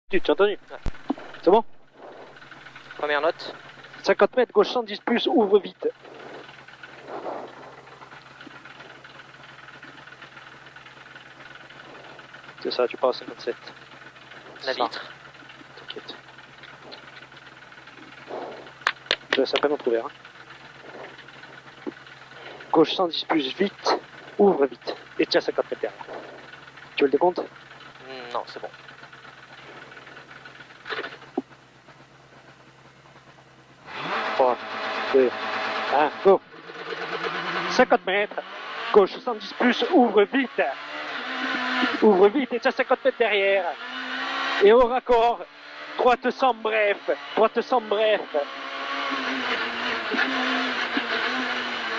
Tu as entendu? Ouais. C'est bon? Première note. 50 mètres, gauche 110 plus, ouvre vite. C'est ça, tu pars à 57. La Ça. vitre. T'inquiète. Je laisse à peine entre ouvert. Hein. Gauche 110 plus, vite, ouvre vite. Et tiens 50 mètres derrière. Tu veux le décompte? Non, c'est bon. Trois, deux, un, go. 50 mètres, gauche 110 plus, ouvre vite. Ouvre vite et tiens 50 mètres derrière. Et au raccord, droite sans bref, droite sans bref.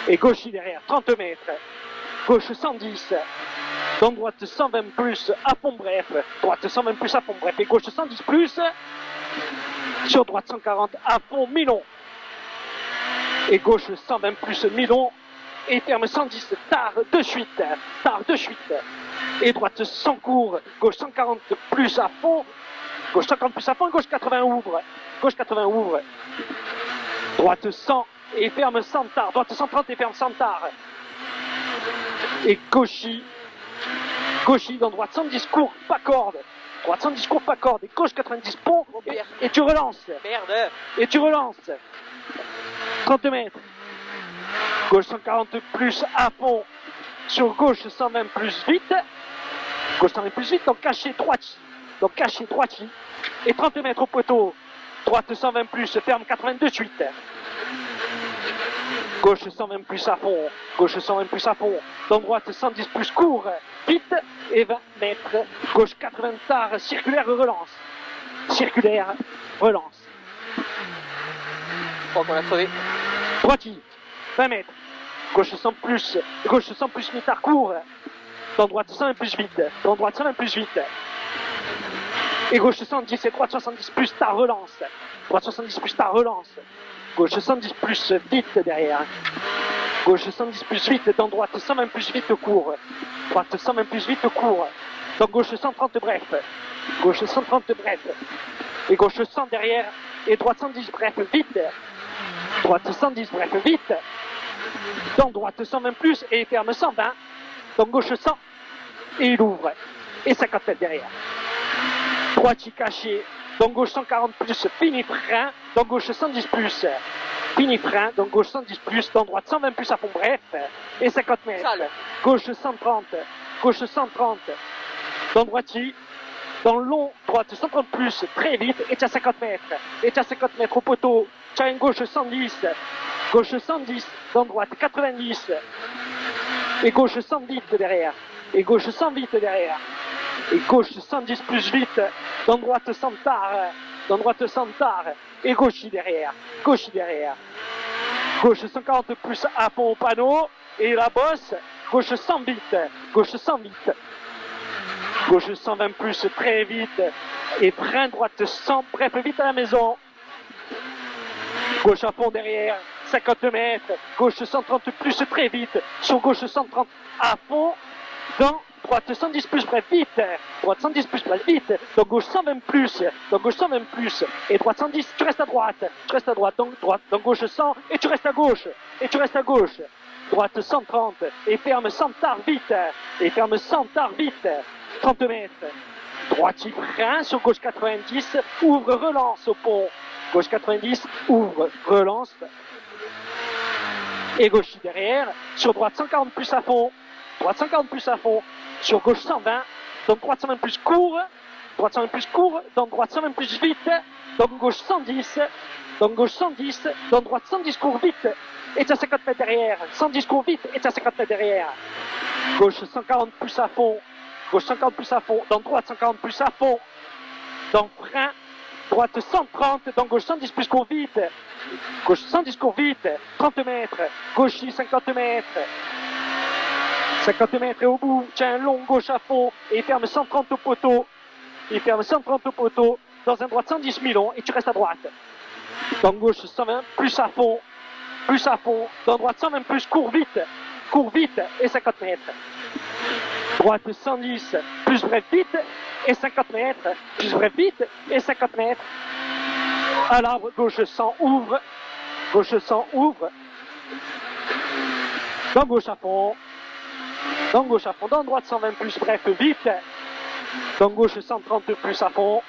Et gauche derrière, 30 mètres. Gauche 110. Donc droite 120 plus à fond bref. Droite 120 plus à fond bref. Et gauche 110 plus. Sur droite 140 à fond Milon. Et gauche 120 plus Milon. Et ferme 110 tard de suite. Tard de suite. Et droite 100 court. Gauche 140 plus à fond. Gauche 140 plus à fond. Gauche 80 ouvre. Gauche 80 ouvre. Droite 100 et ferme 100 tard. Droite 130 et ferme 100 tard. Et gauchy dans droite 110 court, pas corde. Droite 110 court, pas corde. Et gauche 90 pont. Et tu relances. Merde. Et tu relances. 30 mètres. Gauche 140 plus à fond. Sur gauche 120 plus vite. Gauche 120 plus vite. Donc caché droiti. Donc caché droiti. Et 30 mètres au poteau. Droite 120 plus. Ferme 82 suite. Gauche 120 plus à fond, gauche 120 plus à fond, dans droite 110 plus court, vite, et 20 mètres, gauche 80 tard, circulaire relance, circulaire relance. Je crois qu'on a crevé. Droiti, 20 mètres, gauche 100 plus mi-tard court, dans droite 120 plus vite, dans droite 120 plus vite, et gauche 110 et droite 70 plus tard relance, droite 70 plus tard relance. Gauche 110 plus vite derrière. Gauche 110 plus vite, dans droite 120 plus vite court. Droite 120 plus vite court. Dans gauche 130 bref. Gauche 130 bref. Et gauche 100 derrière. Et droite 110 bref vite. Droite 110 bref vite. Dans droite 120 plus et ferme 120. Dans gauche 100. Et il ouvre. Et 50 mètres derrière. Droite caché. Donc gauche 140 plus, fini frein, donc gauche 110 plus, fini frein, donc gauche 110 plus, dans droite 120 plus à fond bref, et 50 mètres, Sale. gauche 130, dans droiti, dans long, droite 130 plus, très vite, et tu as 50 mètres au poteau, tu as une gauche 110, dans droite 90, et gauche 100 vite derrière, et gauche 110 plus vite, dans droite 100 tard, et gauche derrière, gauche 140 plus à fond au panneau, et la bosse, gauche 100 vite, gauche 120 plus très vite, et frein droite 100, bref, vite à la maison, gauche à fond derrière, 50 mètres, gauche 130 plus très vite, sur gauche 130 à fond, dans droite 110 plus bref vite, droite 110 plus bref vite, donc gauche 120 plus, et droite 110, tu restes à droite, donc gauche 100, et tu restes à gauche, droite 130, et ferme 100 tard vite, 30 mètres, droite frein sur gauche 90, ouvre, relance au pont, gauche 90, ouvre, relance, et gauche derrière, sur droite 140 plus à fond, sur gauche 120, donc droite 120 plus court, donc droite 120 plus vite, donc gauche 110, donc droite 110 court vite, et tu as 50 mètres derrière, 110 court vite, et tu as 50 mètres derrière, gauche 140 plus à fond, donc droite 140 plus à fond, donc frein, droite 130, donc gauche 110 plus court vite, 30 mètres, gauche 50 mètres, et au bout, tiens un long gauche à fond, et ferme 130 au poteau, dans un droite 110 Milon, et tu restes à droite. Donc gauche 120, plus à fond, dans droite 120 plus, court vite, et 50 mètres. Droite 110, plus bref vite, et 50 mètres, plus bref vite, et 50 mètres. À l'arbre, gauche 100, ouvre, gauche 100, ouvre. Dans gauche à fond, dans gauche à fond, dans droite 120 plus bref vite. Dans gauche 130 plus à fond,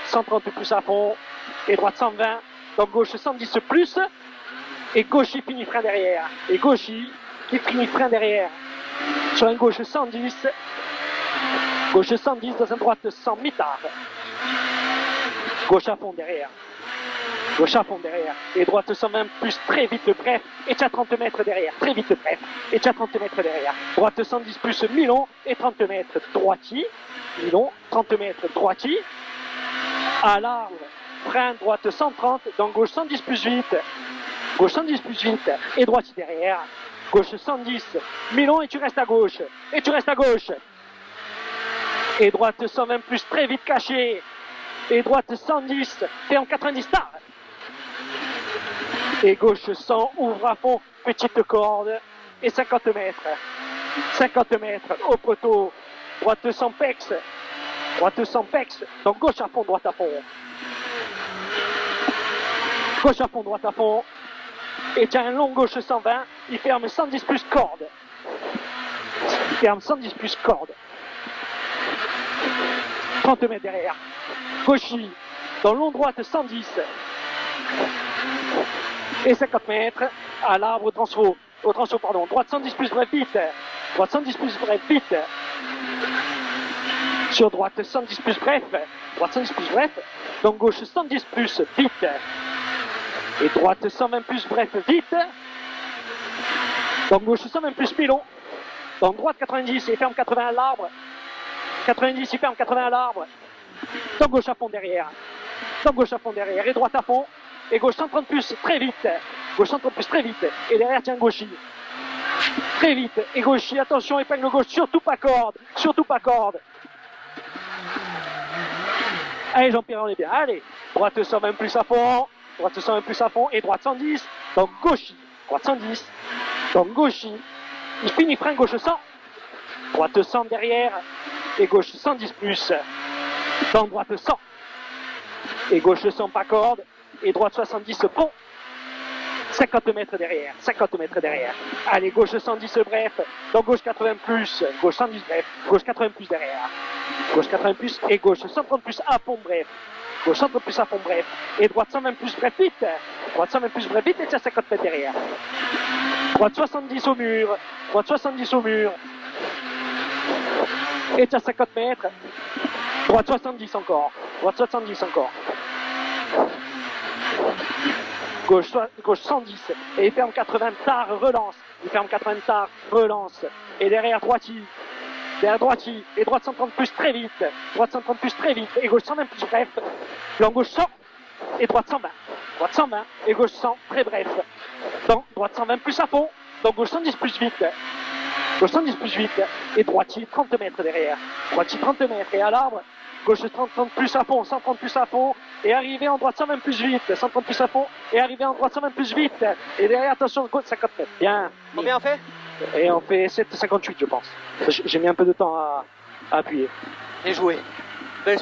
130 plus à fond, et droite 120. Dans gauche 110 plus, et gauche il finit frein derrière, et gauche qui finit frein derrière. Sur un gauche 110, gauche 110 dans un droite 100 mi-tard. Gauche à fond derrière. Gauche à fond derrière. Et droite 120 plus très vite bref. Et tu as 30 mètres derrière. Très vite bref. Et tu as 30 mètres derrière. Droite 110 plus mi-long. Et 30 mètres droiti. Mi-long. 30 mètres droiti. À l'arbre. Frein droite 130. Dans gauche 110 plus vite. Gauche 110 plus vite. Et droiti derrière. Gauche 110. Mi-long et tu restes à gauche. Et tu restes à gauche. Et droite 120 plus très vite caché. Et droite 110. Et en 90 tard. Et gauche 100, ouvre à fond, petite corde, et 50 mètres. 50 mètres au poteau, droite 100 pex, droite 100 pex, donc gauche à fond, droite à fond. Gauche à fond, droite à fond, et tiens un long gauche 120, il ferme 110 plus corde. Il ferme 110 plus corde. 30 mètres derrière. Gauchy, dans long droite 110. Et 50 mètres à l'arbre au transfo, pardon, droite 110 plus bref vite, droite 110 plus bref vite, sur droite 110 plus bref, droite 110 plus bref, donc gauche 110 plus vite, et droite 120 plus bref vite, donc gauche 120 plus mi-long, donc droite 90 et ferme 80 à l'arbre, 90 il ferme 80 à l'arbre, donc gauche à fond derrière, donc gauche à fond derrière, et droite à fond, et gauche 130 plus très vite, gauche 130 plus très vite, et derrière tiens gauchy, très vite, et gauchy, attention épingle gauche, surtout pas corde, allez Jean-Pierre on est bien, allez, droite 120 plus à fond, droite 120 plus à fond, et droite 110, donc gauchy, droite 110, donc gauchy, il finit frein gauche 100, droite 100 derrière, et gauche 110 plus, donc droite 100, et gauche 100 pas corde, et droite 70 pont, 50 mètres derrière, 50 mètres derrière. Allez, gauche 110 bref, donc gauche 80 plus, gauche 110 bref, gauche 80 plus derrière. Gauche 80 plus et gauche 130 plus à fond bref. Gauche 130 plus à fond bref. Et droite 120 plus bref vite. Droite 120 plus bref vite et tu as 50 mètres derrière. Droite 70 au mur, droite 70 au mur. Et tu as 50 mètres. Droite 70 encore, droite 70 encore. Gauche 110, et il ferme 80 tard, relance, il ferme 80 tard, relance, et derrière droiti, et droite 130 plus très vite, droite 130 plus très vite, et gauche 120 plus bref, et en gauche 100, et droite 120, et gauche 100, très bref, donc droite 120 plus à fond, donc gauche 110 plus vite, et droiti 30 mètres derrière, droiti 30 mètres, et à l'arbre, gauche 130 plus à fond, 130 plus à fond, et arrivé en droite 120 plus vite, 130 plus à fond, et arrivé en droite 120 plus vite, et derrière, attention, gauche 50 mètres. Bien. Combien on fait? Et on fait 7,58 je pense. J'ai mis un peu de temps à appuyer. Bien joué. Belle